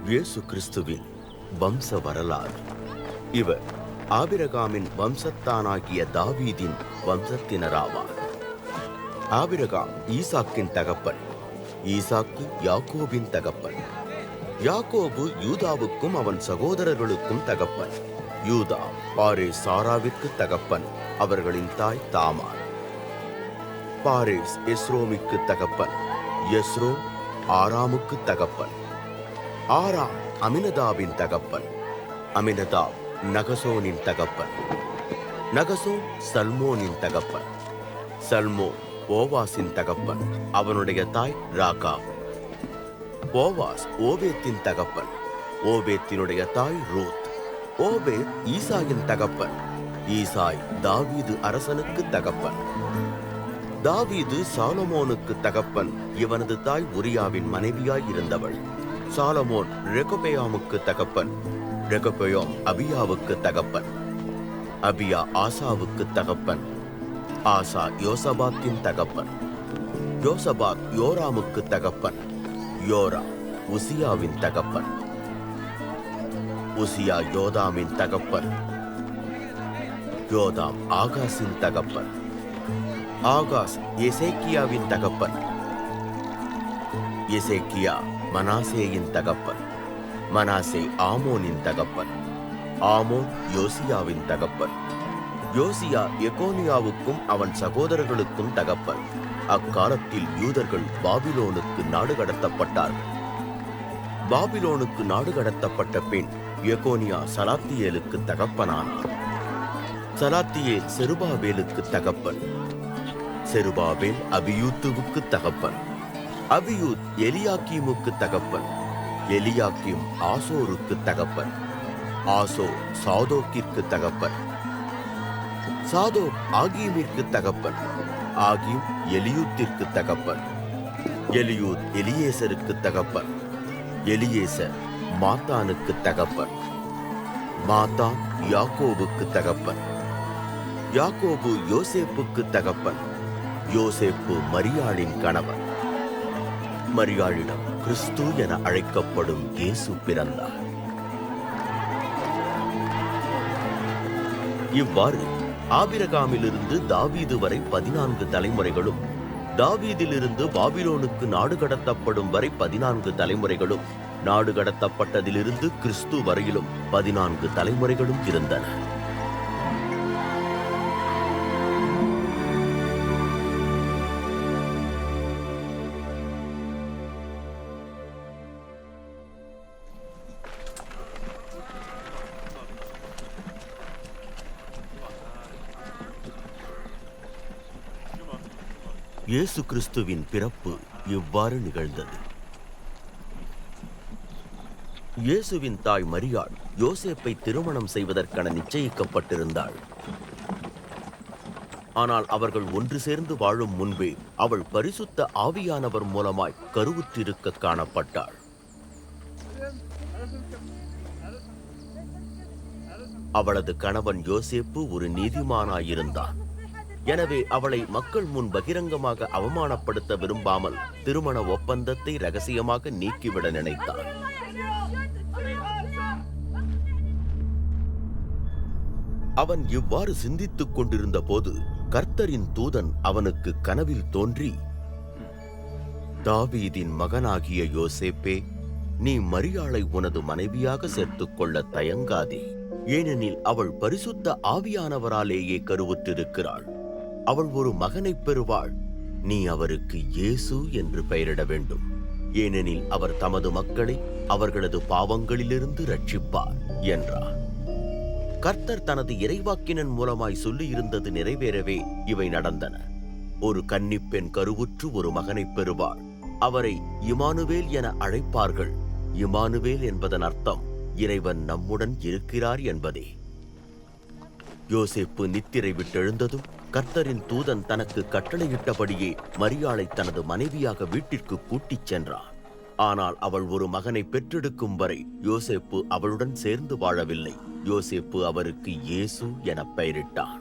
இயேசு கிறிஸ்துவின் வம்ச வரலாறு. இவர் ஆபிரகாமின் வம்சத்தானாகிய தாவீதின் வம்சத்தினராவார். ஆபிரகாம் ஈசாக்கின் தகப்பன், ஈசாக்கு யாக்கோபின் தகப்பன், யாக்கோபு யூதாவுக்கும் அவன் சகோதரர்களுக்கும் தகப்பன், யூதா பாரேஸ் சாராவிற்கு தகப்பன், அவர்களின் தாய் தாமார். பாரேஸ் எஸ்ரோமிற்கு தகப்பன், எஸ்ரோம் ஆராமுக்கு தகப்பன், ஆராம் அமினதாபின் தகப்பன், அமினதாப் நகசோனின் தகப்பன், நகசோன் சல்மோனின் தகப்பன், சல்மோன் போவாசின் தகப்பன், அவனுடைய தாய் ராகாப். போவாஸ் ஓபேத்தின் தகப்பன், ஓபேத்தினுடைய தாய் ரூத். ஓபேத் ஈசாயின் தகப்பன், ஈசாய் தாவீது அரசனுக்கு தகப்பன், தாவீது சாலமோனுக்கு தகப்பன். இவனது தாய் உரியாவின் மனைவியாய் இருந்தவள். சாலமோன் ரெகொபெயாமுக்கு தகப்பன், ரெகொபெயாம் அபியாவுக்கு தகப்பன், அபியா ஆசாவுக்கு தகப்பன், ஆசா யோசபாத்தின் தகப்பன், யோசபாத் யோராமுக்கு தகப்பன், யோரா உசியாவின் தகப்பன், உசியா யோதாமின் தகப்பன், யோதாம் ஆகாசின் தகப்பன், ஆகாஸ் எசேக்கியாவின் தகப்பன், எசேக்கியா மனாசேயின் தகப்பன், மனாசே ஆமோனின் தகப்பன், ஆமோன் யோசியாவின் தகப்பன், யோசியா எகோனியாவுக்கும் அவன் சகோதரர்களுக்கும் தகப்பன். அக்காலத்தில் யூதர்கள் பாபிலோனுக்கு நாடு கடத்தப்பட்டார்கள். பாபிலோனுக்கு நாடு கடத்தப்பட்ட பின் எகோனியா சலாத்தியேலுக்கு தகப்பனானார். சலாத்தியேல் செருபாபேலுக்கு தகப்பன், செருபாபேல் அபியூத்துவுக்கு தகப்பன், அபியூத் எலியாக்கீமுக்கு தகப்பன், எலியாக்கீம் ஆசோருக்கு தகப்பன், ஆசோ சாதோக்கிற்கு தகப்பன், சாதோக் ஆகீமிற்கு தகப்பன், ஆகீம் எலியூத்திற்கு தகப்பன், எலியூத் எலியேசருக்கு தகப்பன், எலியேசர் மாத்தானுக்கு தகப்பன், மாத்தான் யாக்கோபுக்கு தகப்பன், யாக்கோபு யோசேப்புக்கு தகப்பன், யோசேப்பு மரியாளின் கணவன். மரியாளிடம் கிறிஸ்து என அழைக்கப்படும் இயேசு பிறந்தார். இவ்வாறு ஆபிரகாமிலிருந்து தாவீது வரை 14 தலைமுறைகளும், தாவீதிலிருந்து பாபிலோனுக்கு நாடு கடத்தப்படும் வரை 14 தலைமுறைகளும், நாடு கடத்தப்பட்டதிலிருந்து கிறிஸ்து வரையிலும் 14 தலைமுறைகளும் இருந்தன. இயேசு கிறிஸ்துவின் பிறப்பு இவ்வாறு நிகழ்ந்தது. இயேசுவின் தாய் மரியாள் யோசேப்பை திருமணம் செய்வதற்கென நிச்சயிக்கப்பட்டிருந்தாள். ஆனால் அவர்கள் ஒன்று சேர்ந்து வாழும் முன்பே அவள் பரிசுத்த ஆவியானவர் மூலமாய் கருவுற்றிருக்க காணப்பட்டாள். அவளது கணவன் யோசேப்பு ஒரு நீதிமானாயிருந்தான். எனவே அவளை மக்கள் முன் பகிரங்கமாக அவமானப்படுத்த விரும்பாமல் திருமண ஒப்பந்தத்தை ரகசியமாக நீக்கிவிட நினைத்தார். அவன் இவ்வாறு சிந்தித்துக் கொண்டிருந்த போது கர்த்தரின் தூதன் அவனுக்கு கனவில் தோன்றி, தாவீதின் மகனாகிய யோசேப்பே, நீ மரியாளை உனது மனைவியாக சேர்த்துக் கொள்ள தயங்காதே. ஏனெனில் அவள் பரிசுத்த ஆவியானவராலேயே கருவுற்றிருக்கிறாள். அவள் ஒரு மகனைப் பெறுவாள். நீ அவருக்கு இயேசு என்று பெயரிட வேண்டும். ஏனெனில் அவர் தமது மக்களை அவர்களது பாவங்களிலிருந்து ரட்சிப்பார் என்றார். கர்த்தர் தனது இறைவாக்கினன் மூலமாய் சொல்லியிருந்தது நிறைவேறவே இவை நடந்தன. ஒரு கன்னிப்பெண் கருவுற்று ஒரு மகனைப் பெறுவாள். அவரை இமானுவேல் என அழைப்பார்கள். இமானுவேல் என்பதன் அர்த்தம் இறைவன் நம்முடன் இருக்கிறார் என்பதே. யோசேப்பு நித்திரை விட்டெழுந்ததும் கர்த்தரின் தூதன் தனக்கு கட்டளையிட்டபடியே மரியாளை தனது மனைவியாக வீட்டிற்கு கூட்டிச் சென்றார். ஆனால் அவள் ஒரு மகனை பெற்றெடுக்கும் வரை யோசேப்பு அவளுடன் சேர்ந்து வாழவில்லை. யோசேப்பு அவருக்கு இயேசு என பெயரிட்டார்.